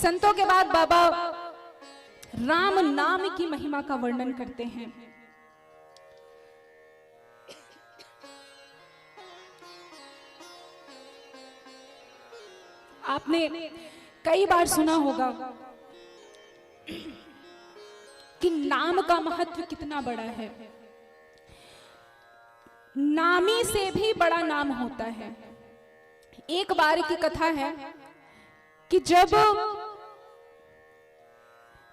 संतों के बाद बाबा राम नाम की महिमा का वर्णन करते हैं। आपने कई बार सुना होगा कि नाम का महत्व कितना बड़ा है। नामी से भी बड़ा नाम होता है। एक बार की कथा है कि जब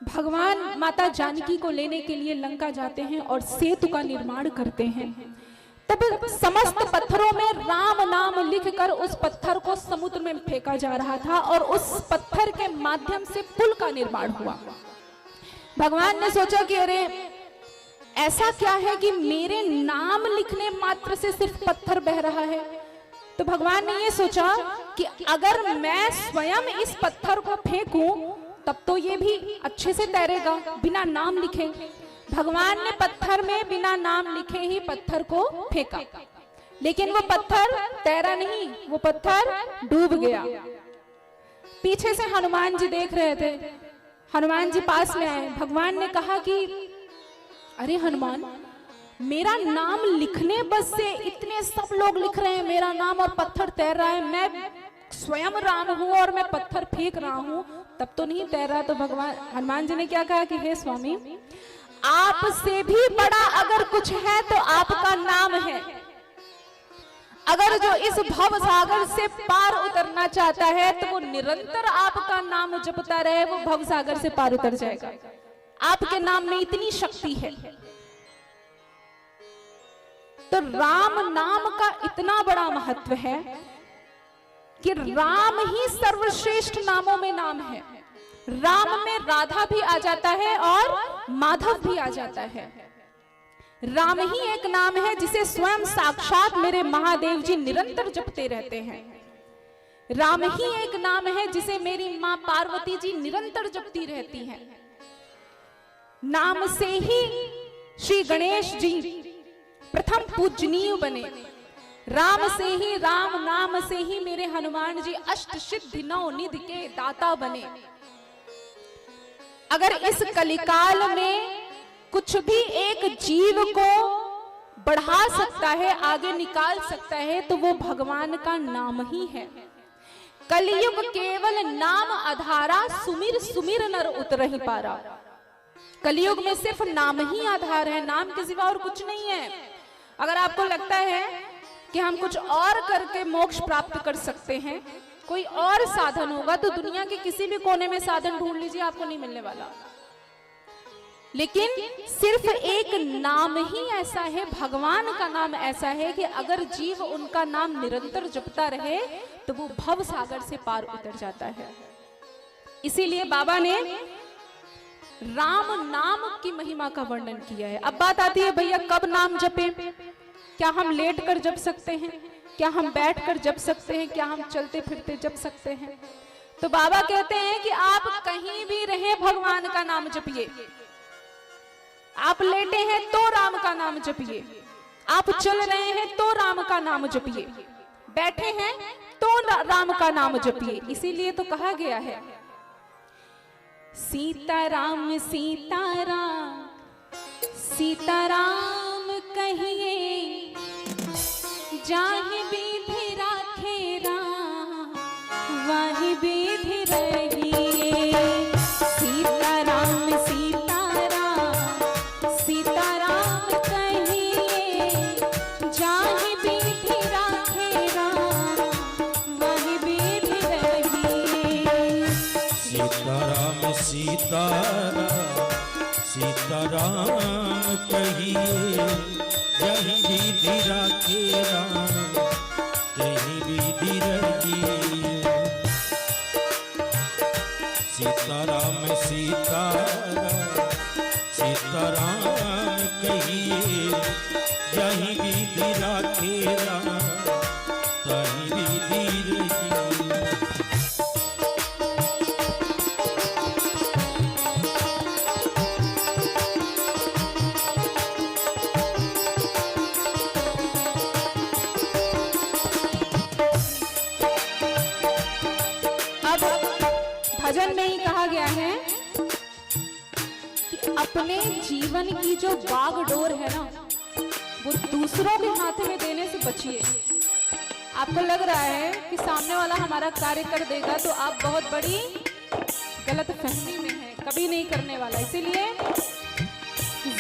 भगवान माता जानकी को लेने के लिए लंका जाते हैं और सेतु का निर्माण करते हैं, तब समस्त पत्थरों में राम नाम लिखकर उस पत्थर को समुद्र में फेंका जा रहा था और उस पत्थर के माध्यम से पुल का निर्माण हुआ। भगवान ने सोचा कि अरे ऐसा क्या है कि मेरे नाम लिखने मात्र से सिर्फ पत्थर बह रहा है। तो भगवान ने ये सोचा कि अगर मैं स्वयं इस पत्थर को फेंकूं तब तो ये भी अच्छे से तैरेगा बिना नाम लिखे। भगवान ने पत्थर में बिना नाम लिखे ही पत्थर को फेंका, लेकिन वो पत्थर तैरा नहीं, वो पत्थर डूब गया। पीछे से हनुमान जी देख रहे थे। हनुमान जी पास में आए। भगवान ने कहा कि अरे हनुमान, मेरा नाम लिखने बस से इतने सब लोग लिख रहे हैं मेरा नाम और पत्थर तैर रहा है, मैं स्वयं राम हूं और मैं पत्थर फेंक रहा हूं तब तो नहीं तैर रहा। तो भगवान हनुमान जी ने क्या कहा कि हे स्वामी, आपसे भी बड़ा अगर कुछ है तो आपका नाम है। अगर जो इस भव सागर से पार उतरना चाहता है तो वो निरंतर आपका नाम जपता रहे, वो भव सागर से पार उतर जाएगा। आपके नाम में इतनी शक्ति है। तो राम नाम का इतना बड़ा महत्व है कि राम ही सर्वश्रेष्ठ नामों में नाम है। राम में राधा भी आ जाता है और माधव भी आ जाता है। राम ही एक नाम है जिसे स्वयं साक्षात मेरे महादेव जी निरंतर जपते रहते हैं। राम ही एक नाम है जिसे मेरी मां पार्वती जी निरंतर जपती रहती हैं। नाम से ही श्री गणेश जी प्रथम पूजनीय बने। राम से ही, राम नाम से ही मेरे हनुमान जी अष्ट सिद्धि नौ निधि के दाता बने। अगर इस कलिकाल में कुछ भी एक जीव को बढ़ा सकता है, आगे निकाल सकता है, तो वो भगवान का नाम ही है। कलयुग केवल नाम आधारा, सुमिर सुमिर नर उतरहि पारा। कलयुग में सिर्फ नाम ही आधार है, नाम के सिवा और कुछ नहीं है। अगर आपको लगता है कि हम कुछ और करके मोक्ष प्राप्त कर सकते हैं, कोई और साधन होगा, तो दुनिया के किसी भी कोने में साधन ढूंढ लीजिए, आपको नहीं मिलने वाला। लेकिन सिर्फ एक नाम ही ऐसा है, भगवान का नाम ऐसा है कि अगर जीव उनका नाम निरंतर जपता रहे तो वो भव सागर से पार उतर जाता है। इसीलिए बाबा ने राम नाम की महिमा का वर्णन किया है। अब बात आती है भैया कब नाम जपे? क्या हम लेट कर जप सकते हैं? क्या हम बैठ कर जप सकते हैं? क्या हम चलते फिरते जप सकते हैं? तो बाबा कहते हैं कि आप कहीं भी रहे भगवान का नाम जपिए। आप लेटे हैं तो राम का नाम जपिए, आप चल रहे हैं तो राम का नाम जपिए, बैठे हैं तो राम का नाम जपिए। इसीलिए तो कहा गया है सीताराम सीताराम सीताराम कहिए, जाहि विधि राखे राम वाहि विधि रहिए। सीताराम सीताराम सीताराम कहिए, जाहि विधि राखे राम वाहि विधि रहिए। सीताराम सीताराम सीताराम कहिए, जहि विधि राखे राम तहि विधि रहिए। सीताराम सीताराम सीताराम कहिए, जहि विधि राखे राम तहि विधि रहिए। भजन में ही कहा गया है कि अपने जीवन की जो बागडोर है ना, वो दूसरों के हाथ में देने से बचिए। आपको लग रहा है कि सामने वाला हमारा कार्य कर देगा, तो आप बहुत बड़ी गलत फहमी में है, कभी नहीं करने वाला। इसीलिए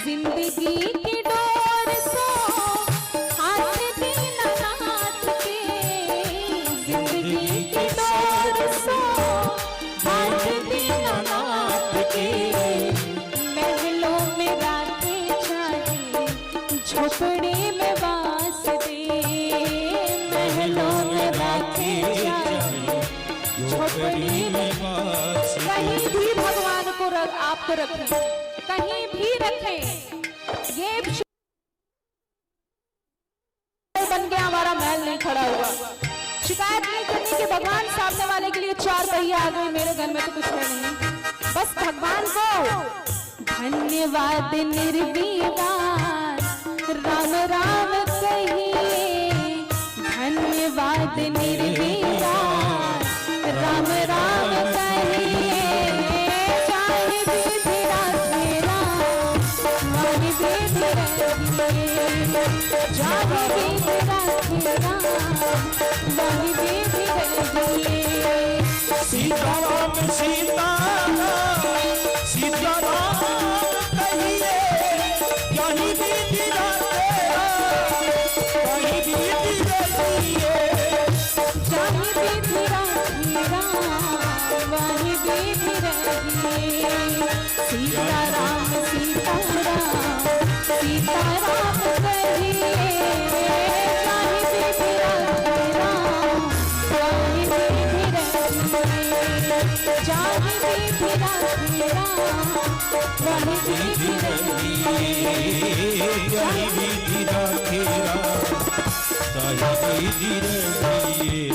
जिंदगी की डोर सो हाथ देना नाथ के, जिंदगी की डोर सो हाथ देना नाथ के, महलों में रातें चाहे झोपड़ी में बास दे, महलों में रातें चाहे झोपड़ी में बास दे। कहीं भी भगवान को आपको रखें, कहीं भी रखें, ये बन गया हमारा महल नहीं खड़ा हुआ। शिकायत नहीं करनी कि भगवान सामने वाले के लिए 4 पहिया आ गए, मेरे घर में तो कुछ है नहीं। बस भगवान को धन्यवाद निर्विवाद राम राम कहिए, धन्यवाद निर्विवाद राम राम कहिए, चाहे विधि राधे राम वाहि विधि रहिए, चाहे विधि राधे राम वाहि विधि रहिए। सीताराम सीताराम सीताराम कहिए, कहीं विधि राधे कहीं विधि रहिए, चाहे विधि राधे राम वाहि विधि रहिए। सीताराम सीताराम सीताराम कहिए, चाहे विधि राधे राम वाहि विधि रहिए, चाहे विधि राधे राम वाहि विधि रहिए, कहीं विधि राधे कहीं विधि रहिए।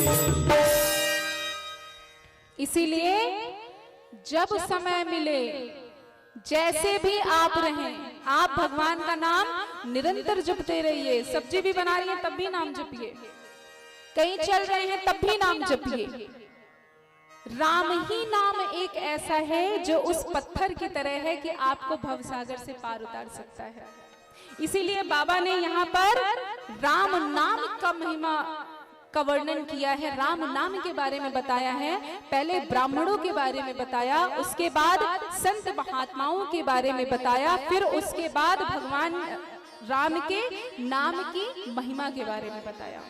इसीलिए जब समय मिले, जैसे भी आप रहें, आप भगवान का नाम निरंतर जपते रहिए। सब्जी भी बना रही है तब भी नाम जपिए, कहीं चल रहे हैं तब भी नाम जपिए। राम ही नाम एक ऐसा है जो उस पत्थर की तरह है कि आपको भवसागर से पार उतार सकता है। इसीलिए बाबा ने यहाँ पर राम नाम का महिमा का वर्णन किया है, राम नाम के बारे में बताया है। पहले ब्राह्मणों के बारे में बताया, उसके बाद संत महात्माओं के बारे में बताया, फिर उसके बाद भगवान राम के नाम की महिमा के बारे में बताया।